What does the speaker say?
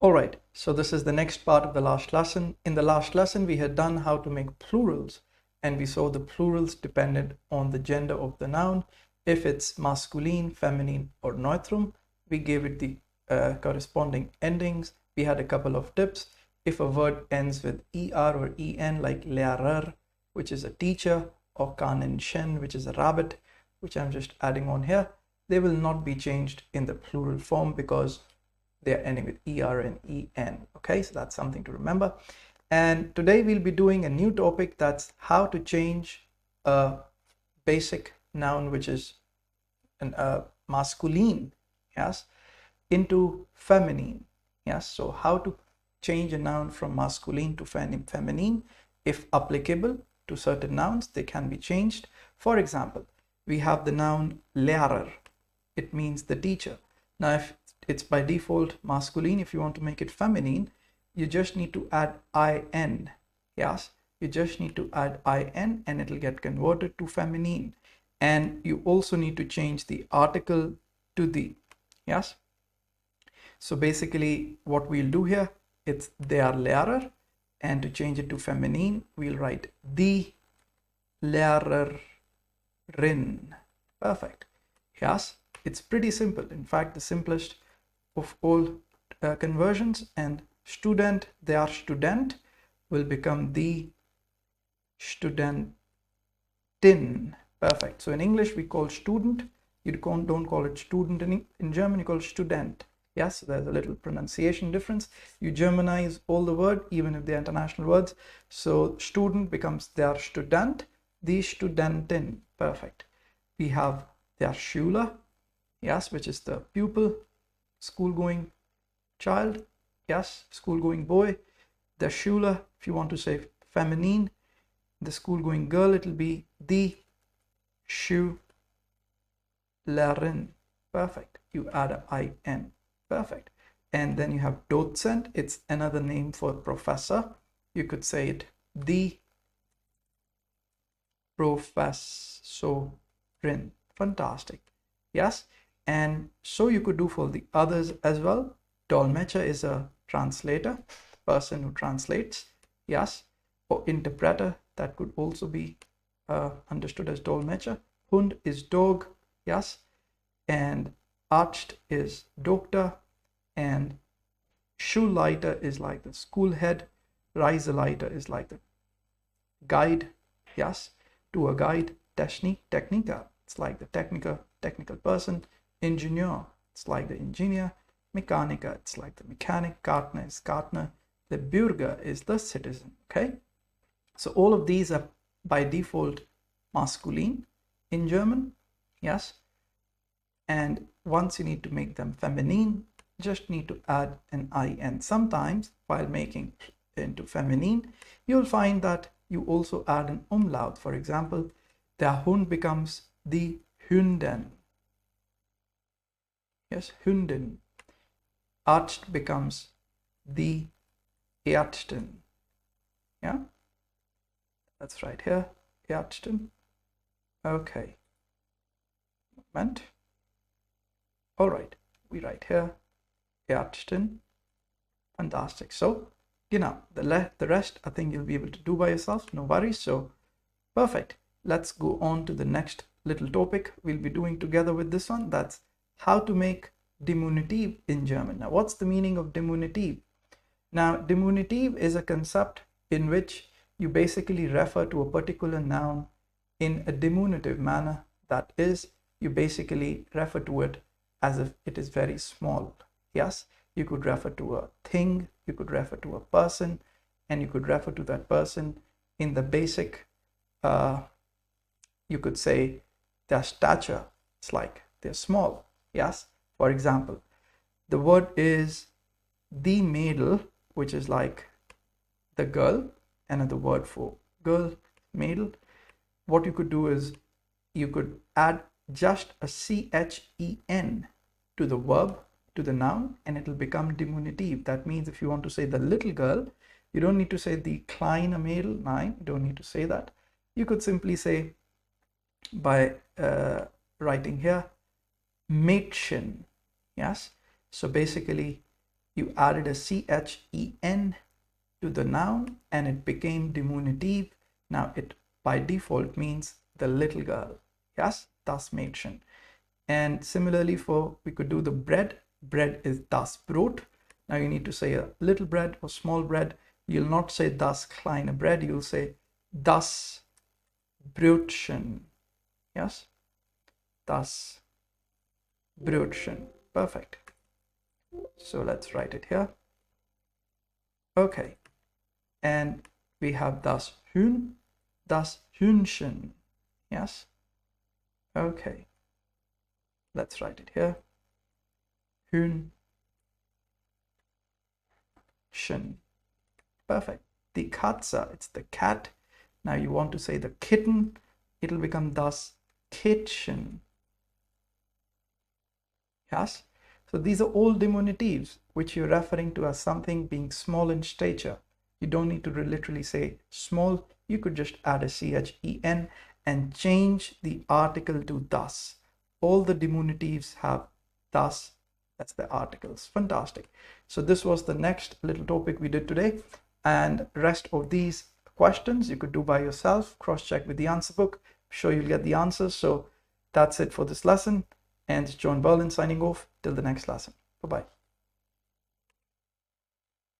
All right, so this is the next part of the last lesson. In the last lesson, we had done how to make plurals, and we saw the plurals depended on the gender of the noun. If it's masculine, feminine, or neutrum, we gave it the corresponding endings. We had a couple of tips. If a word ends with er or en, like lärer, which is a teacher, or kanin shen, which is a rabbit, which I'm just adding on here, they will not be changed in the plural form because they're ending with er and en. Okay, so that's something to remember. And today we'll be doing a new topic, that's how to change a basic noun which is a masculine, yes, into feminine. Yes, so how to change a noun from masculine to feminine. If applicable to certain nouns, they can be changed. For example, we have the noun lärer. It means the teacher. Now, if it's by default masculine, if you want to make it feminine, you just need to add in. Yes, you just need to add in and it'll get converted to feminine. And you also need to change the article to the. Yes, so basically what we'll do here, it's they are Lehrer, and to change it to feminine, we'll write die Lehrerin. Perfect. Yes, it's pretty simple. In fact, the simplest of all conversions. And student, der Student, will become die Studentin. Perfect. So in English, we call student. You don't call it student. In German, you call it Student. Yes, there's a little pronunciation difference. You Germanize all the word, even if they're international words. So student becomes der Student, die Studentin. Perfect. We have der Schüler, yes, which is the pupil, school-going child, yes, school-going boy. The Schüler, if you want to say feminine, the school-going girl, it'll be die Schülerin. Perfect. You add a in. Perfect. And then you have Dozent. It's another name for professor. You could say it die Professorin. Fantastic. Yes. And so you could do for the others as well. Dolmetscher is a translator, person who translates. Yes. Or interpreter, that could also be understood as Dolmetscher. Hund is dog. Yes. And Arzt is doctor, and Schulleiter is like the school head. Reiseleiter is like the guide, yes, to a guide. Techniker, it's like the technical person. Ingenieur, it's like the engineer. Mechaniker, it's like the mechanic. Gärtner is gardener. The Bürger is the citizen. Okay, so all of these are by default masculine in German, yes. And once you need to make them feminine, just need to add an in. Sometimes while making into feminine, you'll find that you also add an umlaut. For example, der Hund becomes die Hündin. Yes, Hündin. Arzt becomes die Ärztin. Yeah, that's right here, Ärztin. Okay, moment. All right, we write here Ärztin. Fantastic. So, the rest I think you'll be able to do by yourself. No worries. So, perfect. Let's go on to the next little topic we'll be doing together with this one. That's how to make diminutive in German. Now, what's the meaning of diminutive? Now, diminutive is a concept in which you basically refer to a particular noun in a diminutive manner. That is, you basically refer to it as if it is very small. Yes, you could refer to a thing, you could refer to a person, and you could refer to that person in the basic, you could say their stature. It's like they're small. Yes, for example, the word is die Mädel, which is like the girl, another word for girl, Mädel. What you could do is you could add just a chen to the verb, to the noun, and it will become diminutive. That means if you want to say the little girl, you don't need to say the kleine Mädel. Nein, you don't need to say that. You could simply say by writing here Mädchen. Yes, so basically You added a CHEN to the noun and it became diminutive. Now it by default means the little girl. Yes, das Mädchen. And similarly we could do the bread. Bread is das Brot. Now you need to say a little bread or small bread. You'll not say das kleine Bread. You'll say das Brötchen. Yes, das Brötchen. Perfect. So let's write it here. Okay. And we have das Hühnchen. Yes. Okay. Let's write it here. Hühnchen. Perfect. Die Katze, it's the cat. Now you want to say the kitten. It'll become das Kätzchen. Yes. So these are all diminutives which you're referring to as something being small in stature. You don't need to literally say small. You could just add a CHEN and change the article to das. All the diminutives have das. That's the articles. Fantastic. So this was the next little topic we did today. And rest of these questions you could do by yourself. Cross-check with the answer book. I'm sure you'll get the answers. So that's it for this lesson. And it's John Berlin signing off till the next lesson. Bye-bye.